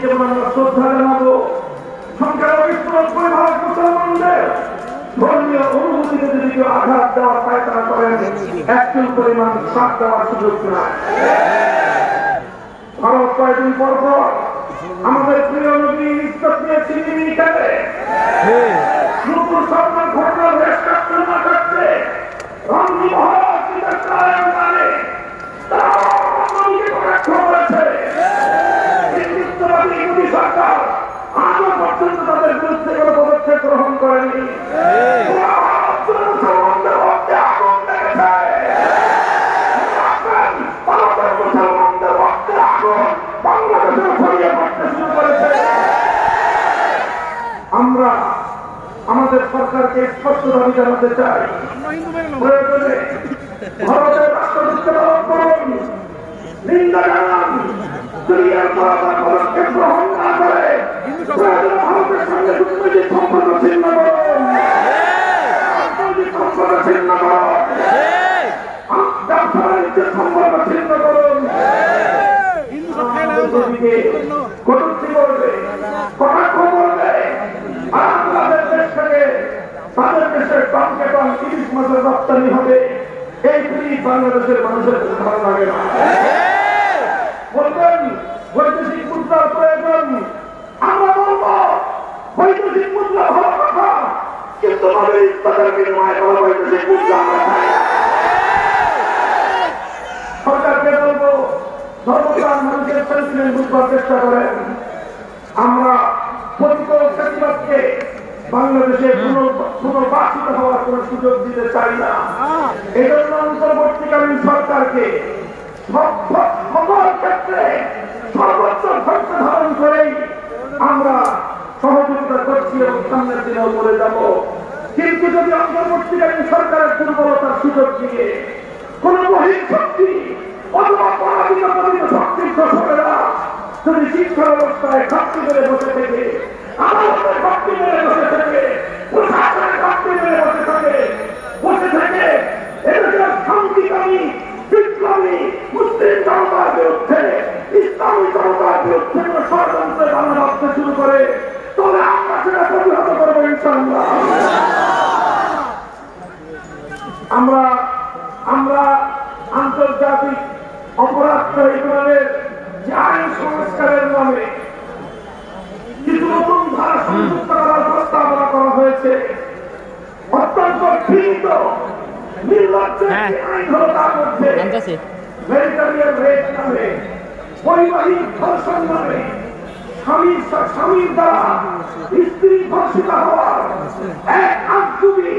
যেমন আমরা শ্রদ্ধা জানাবো, সংখ্যাগরিষ্ঠ ভারত মুসলমানদের ধর্মীয় অনুভূতিতে যদি কেউ আঘাত দেওয়ার পায়তারা করেন, একটু পরিমাণ সাথ দেওয়ার সুযোগ নাই। ভারত কয়েকদিন পর পর আমাদের প্রিয় নবী ইজ্জত নিয়ে ছিনিয়ে খেলে নূপুর শর্মার ঘটনার বেশ কাটতে না কাটতে রঞ্জি মহারাজ মানে তারা নবীকে কটাক্ষ করেছে। হিন্দুত্ববাদী মোদী সরকার আজও পর্যন্ত তাদের বিরুদ্ধে কোনো পদক্ষেপ গ্রহণ করেনি। মুসলমানদের মধ্যে আগুন দেখেছে, মুসলমানদের মধ্যে আগুন বাংলাদেশে ছড়িয়ে পড়তে শুরু করেছে। আমরা আমাদের সরকারকে স্পষ্ট দাবি জানাতে চাই, প্রয়োজনে ভারতের রাষ্ট্রদূতকে তলব করুন, নিন্দা জানান। দুনিয়ার পদক্ষেপ গ্রহণ না করে প্রয়োজনে ভারতের সঙ্গে কূটনৈতিক সম্পর্ক ছিন্ন করুন, রাজনৈতিক সম্পর্ক ছিন্ন করুন, ব্যবসা-বাণিজ্যের সম্পর্ক ছিন্ন করুন। কটূক্তি করবে, কটাক্ষ করবে, আর আমাদের দেশ থেকে তাদের দেশের টনকে টন ইলিশ মাছের রপ্তানি হবে, এই জিনিস বাংলাদেশের মানুষের ভালো লাগে না। বলবেন বৈদেশিক মুদ্রার প্রয়োজন, আমরা বলব বৈদেশিক মুদ্রা ভালো কথা, কিন্তু আমাদের ইত্যাদের বিনিময়ে কোনো বৈদেশিক মুদ্রা আমরা চাই না। সরকারকে বলবো ধর্মপ্রাণ মানুষের সেন্টিমেন্ট বুঝবার চেষ্টা করেন। আমরা প্রতিকূল প্রতিবাদকে বাংলাদেশে পুনর্বাসিত হওয়ার কোন সুযোগ দিতে চাই না। এই জন্য অন্তর্বর্তীকালীন সরকারকে সকল ক্ষেত্রে সর্বোচ্চ ধৈর্য ধারণ করেই আমরা সহযোগিতা করছি এবং সামনের দিনেও করে যাব। কিন্তু যদি অন্তর্বর্তীকালীন সরকারের দুর্বলতার সুযোগ দিয়ে কোন বহিঃশক্তি অথবা পরাজিত শক্তির দোষরেরা যদি শিক্ষা ব্যবস্থায় ঘাটতি করে বসে থেকে, আদালতের ঘাটতি করে বসে থেকে, প্রশাসনের ঘাটতি করে বসে থেকে এদেশের শান্তিকামী বিপ্লবী মুসলিম জনতার বিরুদ্ধে, ইসলামী জনতার বিরুদ্ধে কোন ষড়যন্ত্রে বাংলা ভাবতে শুরু করে, তবে আমরা সেটা প্রতিহত করবো ইনশাআল্লাহ। আমরা আন্তর্জাতিক অপরাধ ট্রাইব্যুনালের যে আইন সংস্কারের নামে কিছু নতুন ধারা সংযুক্ত করার প্রস্তাবনা করা হয়েছে। অত্যন্ত ঘৃণিত নির্লজ্জ আইন হল তার মধ্যে মেরিটারিয়ান রেপ নামে, বৈবাহিক ধর্ষণ নামে, স্বামীর দ্বারা স্ত্রী ধর্ষিত হওয়ার এক আজগুবি